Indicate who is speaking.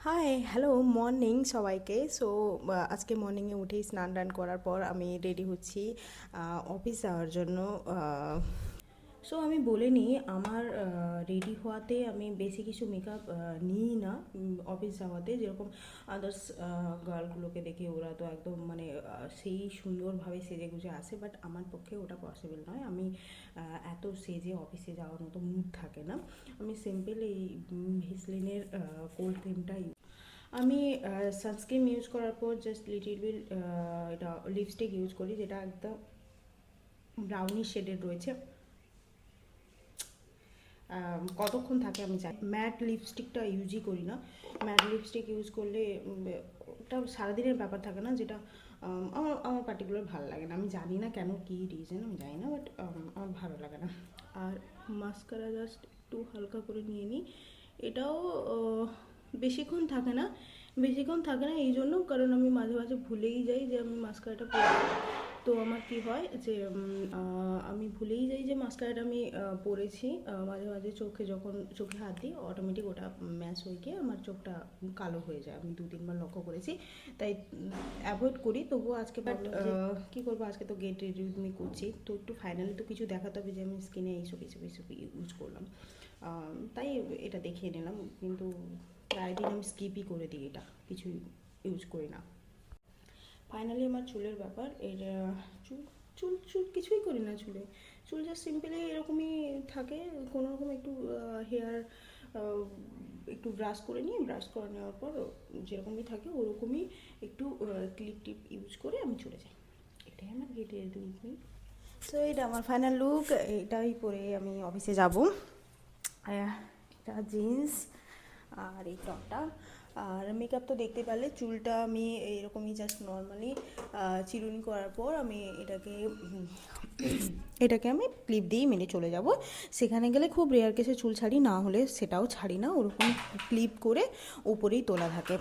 Speaker 1: Hi hello morning সবাইকে। So আজকে মর্নিংয়ে উঠেই স্নান টান করার পর আমি রেডি হচ্ছি অফিস যাওয়ার জন্য। সো আমি বলে নিই, আমার রেডি হওয়াতে আমি বেশি কিছু মেকআপ নিই না অফিস যাওয়াতে। যেরকম আদার্স গার্লগুলোকে দেখে ওরা তো একদম মানে সেই সুন্দরভাবে সেজে গুজে আসে, বাট আমার পক্ষে ওটা পসিবল নয়। আমি এত সেজে অফিসে যাওয়ার মতো মুড থাকে না। আমি সিম্পল এই ভেসলিনের কোল্ড ক্রিমটা আমি সানস্ক্রিন ইউজ করার পর জাস্ট লিটিল বিট এটা লিপস্টিক ইউজ করি, যেটা একদম ব্রাউনি শেডের রয়েছে। কতক্ষণ থাকে আমি জানি। ম্যাট লিপস্টিকটা ইউজই করি না। ম্যাট লিপস্টিক ইউজ করলে ওটা সারাদিনের ব্যাপার থাকে না, যেটা আমার আমার পার্টিকুলার ভালো লাগে না। আমি জানি না কেন, কী রিজন আমি জানি না, বাট আমার ভালো লাগে না। আর মাস্কারা জাস্ট একটু হালকা করে নিয়ে নিই। এটাও বেশিক্ষণ থাকে না, এই জন্য, কারণ আমি মাঝে মাঝে ভুলেই যাই যে আমি মাস্কারাটা পরি। তো আমার কি হয় যে আমি ভুলেই যাই যে মাস্কারাটা আমি পরেছি। মাঝে মাঝে যখন চোখে হাত দিই, অটোমেটিক ওটা ম্যাচ হয়ে গিয়ে আমার চোখটা কালো হয়ে যায়। আমি 2-3 বার লক্ষ্য করেছি, তাই অ্যাভয়েড করি। তবুও আজকে বাট কী করবো, আজকে তো গেট রেডি উইথ মি করছি, তো একটু ফাইনালি তো কিছু দেখাতে হবে যে আমি স্কিনে এইসব ইউজ করলাম। তাই এটা দেখিয়ে নিলাম, কিন্তু প্রায় দিন আমি স্কিপই করে দিই, এটা কিছুই ইউজ করি না। ফাইনালি আমার চুলের ব্যাপার। এর চুল চুল চুল কিছুই করি না চুলে। চুল জাস্ট সিম্পলি এরকমই থাকে। কোনো রকম একটু হেয়ার একটু ব্রাশ করে নিয়ে, ব্রাশ করে নেওয়ার পর যেরকমই থাকে ওরকমই একটু ক্লিপ টিপ ইউজ করে আমি চলে যাই। এটাই আমার get ready with me. So এটা আমার ফাইনাল লুক। এটাই পরে আমি অফিসে যাব। এটা জিন্স আর এই টপটা। আর মেকআপ তো দেখতে পারলে, চুলটা আমি এরকমই জাস্ট নর্মালি চিরুনি করার পর আমি এটাকে আমি ক্লিপ দিয়েই মেরে চলে যাব। সেখানে গেলে খুব রেয়ার কেসে চুল ছাড়ি, না হলে সেটাও ছাড়ি না, ওরকম ক্লিপ করে উপরেই তোলা থাকে।